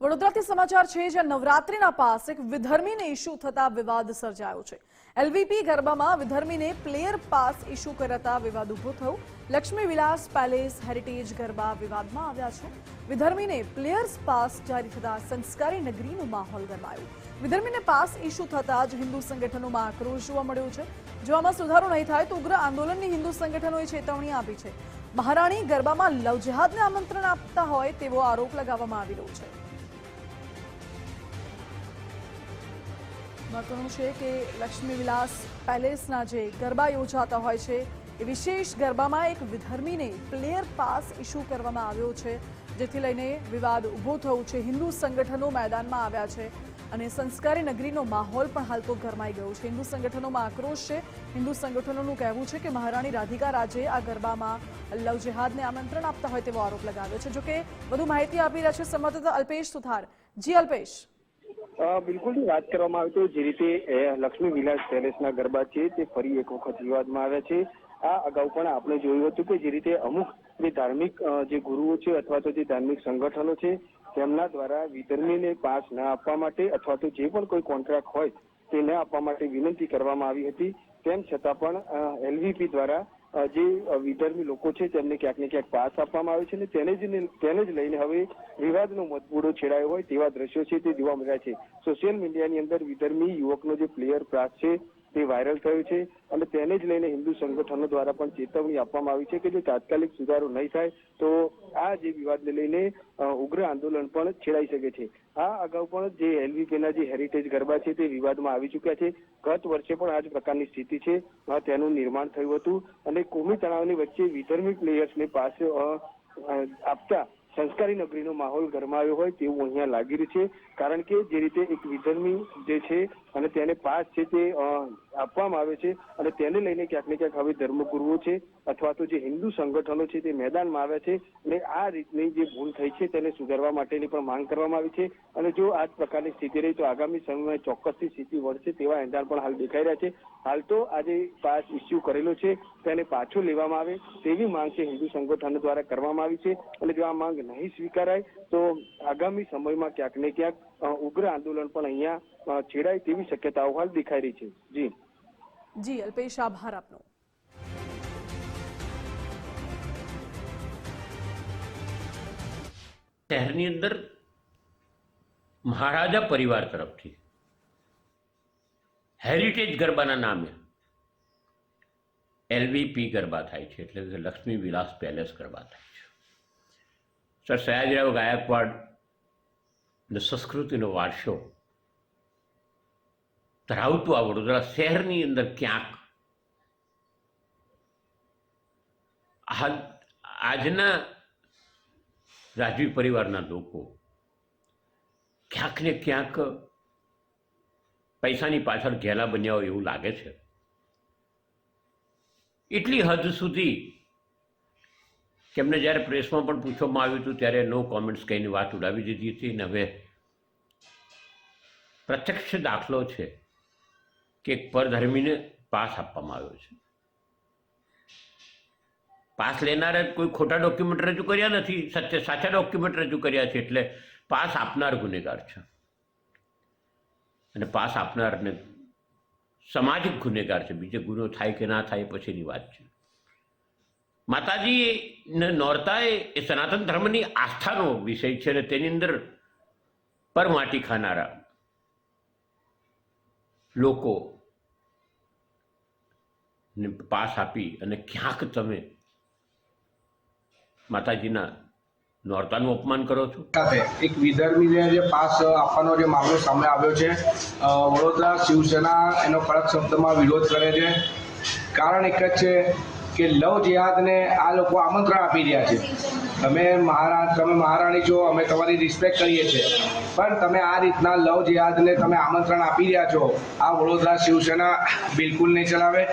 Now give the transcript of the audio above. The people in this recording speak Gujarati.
વડોદરાથી સમાચાર છે, જ્યાં નવરાત્રીના પાસ એક વિધર્મીને ઇસ્યુ થતા વિવાદ સર્જાયો છે। એલવીપી ગરબામાં વિધર્મીને પ્લેયર પાસ ઇસ્યુ કરતા વિવાદ ઉભો થયો। લક્ષ્મી વિલાસ પેલેસ હેરિટેજ ગરબા વિવાદમાં આવ્યા છે। વિધર્મીને પ્લેયર્સ પાસ જારી થતા સંસ્કારી નગરીનો માહોલ ગરમાયો। વિધર્મીને પાસ ઇસ્યુ થતા જ હિન્દુ સંગઠનોમાં આક્રોશ જોવા મળ્યો છે। જો આમાં સુધારો નહીં થાય તો ઉગ્ર આંદોલનની હિન્દુ સંગઠનોએ ચેતવણી આપી છે। મહારાણી ગરબામાં લવ જેહાદને આમંત્રણ આપતા હોય તેવો આરોપ લગાવવામાં આવી રહ્યો છે। મહત્વનું છે કે લક્ષ્મી વિલાસ પેલેસના જે ગરબા યોજાતા હોય છે એ વિશેષ ગરબામાં એક વિધર્મીને પ્લેયર પાસ ઇસ્યુ કરવામાં આવ્યો છે, જેથી લઈને વિવાદ ઊભો થયો છે। હિન્દુ સંગઠનો મેદાનમાં આવ્યા છે અને સંસ્કારી નગરીનો માહોલ પણ હાલ તો ગરમાઈ ગયો છે। હિન્દુ સંગઠનોમાં આક્રોશ છે। હિન્દુ સંગઠનોનું કહેવું છે કે મહારાણી રાધિકા રાજે આ ગરબામાં લવ જેહાદને આમંત્રણ આપતા હોય તેવો આરોપ લગાવ્યો છે। જોકે વધુ માહિતી આપી રહ્યા છે સંવાદદાતા અલ્પેશ સુથાર। જી અલ્પેશ। બિલકુલ વાત કરવામાં આવે તો જે રીતે લક્ષ્મી વિલાસ પેલેસના ગરબા છે તે ફરી એક વખત વિવાદમાં આવ્યા છે। આ અગાઉ પણ આપણે જોયું હતું કે જે રીતે અમુક જે ધાર્મિક જે ગુરુઓ છે અથવા તો જે ધાર્મિક સંગઠનો છે તેમના દ્વારા વિધર્મીને પાસ ન આપવા માટે અથવા તો જે પણ કોઈ કોન્ટ્રાક્ટ હોય તે ન આપવા માટે વિનંતી કરવામાં આવી હતી। તેમ છતાં પણ એલવીપી દ્વારા જે વિધર્મી લોકો છે તેમને ક્યાંક ને ક્યાંક પાસ આપવામાં આવે છે અને તેને જ લઈને હવે વિવાદનો મતબૂડો છેડાયો હોય તેવા દ્રશ્યો છે તે જોવા મળ્યા છે। સોશિયલ મીડિયાની અંદર વિધર્મી યુવકનો જે પ્લેયર પાસ છે તે વાયરલ થયો છે અને તેને જ લઈને હિન્દુ સંગઠનો દ્વારા પણ ચેતવણી આપવામાં આવી છે કે જો તાત્કાલિક સુધારો નહીં થાય તો આ જે વિવાદને લઈને ઉગ્ર આંદોલન પણ છેડાઈ શકે છે। આ અગાઉ પણ જે એલવીપીના જે હેરિટેજ ગરબા છે તે વિવાદમાં આવી ચૂક્યા છે। ગત વર્ષે પણ આ જ પ્રકારની સ્થિતિ છે, તેનું નિર્માણ થયું હતું અને કોમી તણાવની વચ્ચે વિધર્મી પ્લેયર્સને પાસ આપતા સંસ્કારી નગરીનો માહોલ ગરમાયો હોય તેવું અહીંયા લાગી રહ્યું છે। કારણ કે જે રીતે એક વિધર્મી જે છે અને તેને પાસ છે તે આપવામાં આવે છે અને તેને લઈને ક્યાંક ને ક્યાંક હવે ધર્મગુરુઓ છે અથવા તો જે હિન્દુ સંગઠનો છે તે મેદાનમાં આવ્યા છે અને આ રીતની જે ભૂલ થઈ છે તેને સુધારવા માટેની પણ માંગ કરવામાં આવી છે અને જો આ જ પ્રકારની સ્થિતિ રહી તો આગામી સમયમાં ચોક્કસથી સ્થિતિ વધશે તેવા એંધાણ પણ હાલ દેખાઈ રહ્યા છે। હાલ તો આજે પાસ ઇસ્યુ કરેલો છે તેને પાછો લેવામાં આવે તેવી માંગ છે હિન્દુ સંગઠનો દ્વારા કરવામાં આવી છે અને જો આ માંગ નહીં સ્વીકારાય તો આગામી સમયમાં ક્યાંક ને ક્યાંક ઉગ્ર આંદોલન પણ અહીંયા છેડાય તેવી શક્યતાઓ હાલ દેખાઈ રહી છે। જી અલ્પેશ, આભાર આપનો। શહેરની અંદર મહારાજા પરિવાર તરફથી હેરિટેજ ગરબાના નામે એલવીપી ગરબા થાય છે, એટલે કે લક્ષ્મી વિલાસ પેલેસ ગરબા થાય છે। સર સયાજીરાવ ગાયકવાડ સંસ્કૃતિનો વારસો ધરાવતું આ વડોદરા શહેરની અંદર ક્યાંક આજના રાજવી પરિવારના લોકો ક્યાંક ને ક્યાંક પૈસાની પાછળ ઘેલા બન્યા હોય એવું લાગે છે। એટલી હદ સુધી કે એમને જ્યારે પ્રેસમાં પણ પૂછવામાં આવ્યું હતું ત્યારે નો કોમેન્ટ્સ કહીને વાત ઉડાવી દીધી હતી અને હવે પ્રત્યક્ષ દાખલો છે કે એક પરધર્મીને પાસ આપવામાં આવ્યો છે। પાસ લેનારે કોઈ ખોટા ડોક્યુમેન્ટ રજૂ કર્યા નથી, સાચા ડોક્યુમેન્ટ રજૂ કર્યા છે, એટલે પાસ આપનાર ગુનેગાર છે અને પાસ આપનારને સામાજિક ગુનેગાર છે। બીજો ગુનો થાય કે ના થાય પછીની વાત છે। માતાજી નોરતા એ સનાતન ધર્મની આસ્થાનો વિષય છે અને તેની અંદર પરમાટી ખાનારા લોકો પાસ આપી અને ક્યાંક તમે માતાજીના નોરતાનું અપમાન કરો છો। એક વિધર્મીને જે પાસ આપવાનો જે મામલો સામે આવ્યો છે, વડોદરા શિવસેના એનો કડક શબ્દમાં વિરોધ કરે છે। કારણ એક જ છે કે લવ જેહાદને આ લોકો આમંત્રણ આપી રહ્યા છે। તમે મહારાણી છો, અમે તમારી રિસ્પેક્ટ કરીએ છીએ, પણ તમે આ રીતના લવ જેહાદને તમે આમંત્રણ આપી રહ્યા છો, આ વડોદરા શિવસેના બિલકુલ નહીં ચલાવે।